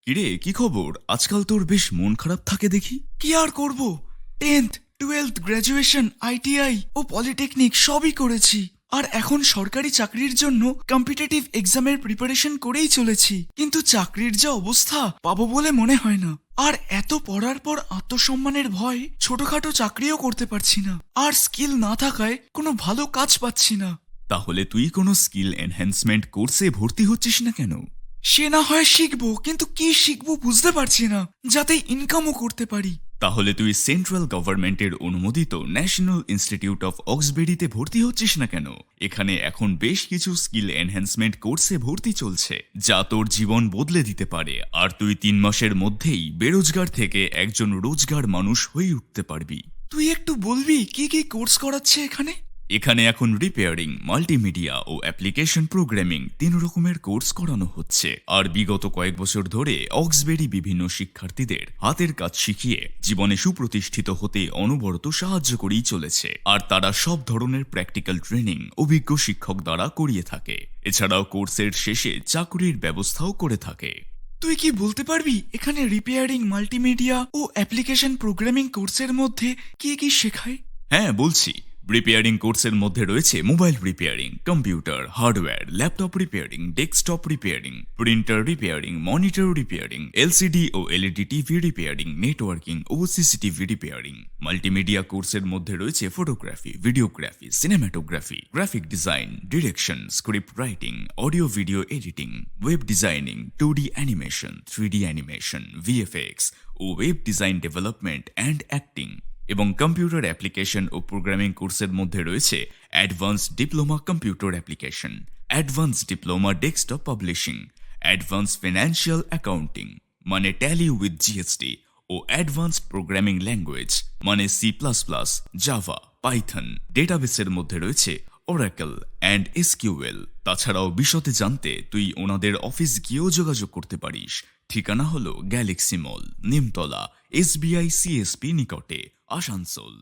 কিরে, কি খবর? আজকাল তোর বেশ মন খারাপ থাকে দেখি। কি আর করব, 10th 12th গ্র্যাজুয়েশন, আইটিআই ও পলিটেকনিক সবই করেছি, আর এখন সরকারি চাকরির জন্য কম্পিটিটিভ এক্সামের প্রিপারেশন করেই চলেছি। কিন্তু চাকরির যা অবস্থা, পাবো বলে মনে হয় না। আর এত পড়ার পর আত্মসম্মানের ভয় ছোটখাটো চাকরিও করতে পারছি না, আর স্কিল না থাকায় কোনো ভালো কাজ পাচ্ছি না। তাহলে তুই কোনো স্কিল এনহ্যান্সমেন্ট কোর্সে ভর্তি হচ্ছিস না কেন? সে না হয় শিখবো, কিন্তু কি শিখবো বুঝতে পারছি না, যাতে ইনকামও করতে পারি। তাহলে তুই সেন্ট্রাল গভর্নমেন্টের অনুমোদিত ন্যাশনাল ইনস্টিটিউট অফ অক্সবেরিতে ভর্তি হচ্ছিস না কেন? এখানে এখন বেশ কিছু স্কিল এনহ্যান্সমেন্ট কোর্সে ভর্তি চলছে, যা তোর জীবন বদলে দিতে পারে, আর তুই 3 মাসের মধ্যেই বেরোজগার থেকে একজন রোজগার মানুষ হয়ে উঠতে পারবি। তুই একটু বলবি কি কি কোর্স করাচ্ছে এখানে? এখানে এখন রিপেয়ারিং, মাল্টিমিডিয়া ও অ্যাপ্লিকেশন প্রোগ্রামিং 3 রকমের কোর্স করানো হচ্ছে। আর বিগত কয়েক বছর ধরে অক্সবেরি বিভিন্ন শিক্ষার্থীদের হাতের কাজ শিখিয়ে জীবনে সুপ্রতিষ্ঠিত হতে অনবরত সাহায্য করেই চলেছে। আর তারা সব ধরনের প্র্যাকটিক্যাল ট্রেনিং অভিজ্ঞ শিক্ষক দ্বারা করিয়ে থাকে। এছাড়াও কোর্সের শেষে চাকরির ব্যবস্থাও করে থাকে। তুই কি বলতে পারবি এখানে রিপেয়ারিং, মাল্টিমিডিয়া ও অ্যাপ্লিকেশন প্রোগ্রামিং কোর্সের মধ্যে কি কি শেখায়? হ্যাঁ, বলছি। রিপেয়ারিং কোর্সের মধ্যে রয়েছে mobile repairing, computer, hardware, laptop repairing, desktop repairing, printer repairing, monitor repairing, LCD ও এলইডি টিভি রিপেয়ারিং, নেটওয়ার্কিং ও সিসিটিভি রিপেয়ারিং। মাল্টিমিডিয়া কোর্সের মধ্যে রয়েছে photography, videography, cinematography, graphic design, direction, script writing, audio video editing, web designing, 2D animation, 3D animation, VFX ও web design development and acting. এবং computer application ও programming কোর্সের মধ্যে রয়েছে advanced diploma computer application, advanced diploma desktop publishing, advanced financial accounting মানে Tally with GST ও advanced programming language মানে C++, Java, Python. ডেটাবেসের মধ্যে রয়েছে ওরাকেল অ্যান্ড এসকিউএল। তাছাড়াও বিশদে জানতে তুই ওনাদের অফিস গিয়েও যোগাযোগ করতে পারিস। ঠিকানা হলো গ্যালাক্সি মল, নিমতলা, SBI CSP নিকটে, আসানসোল।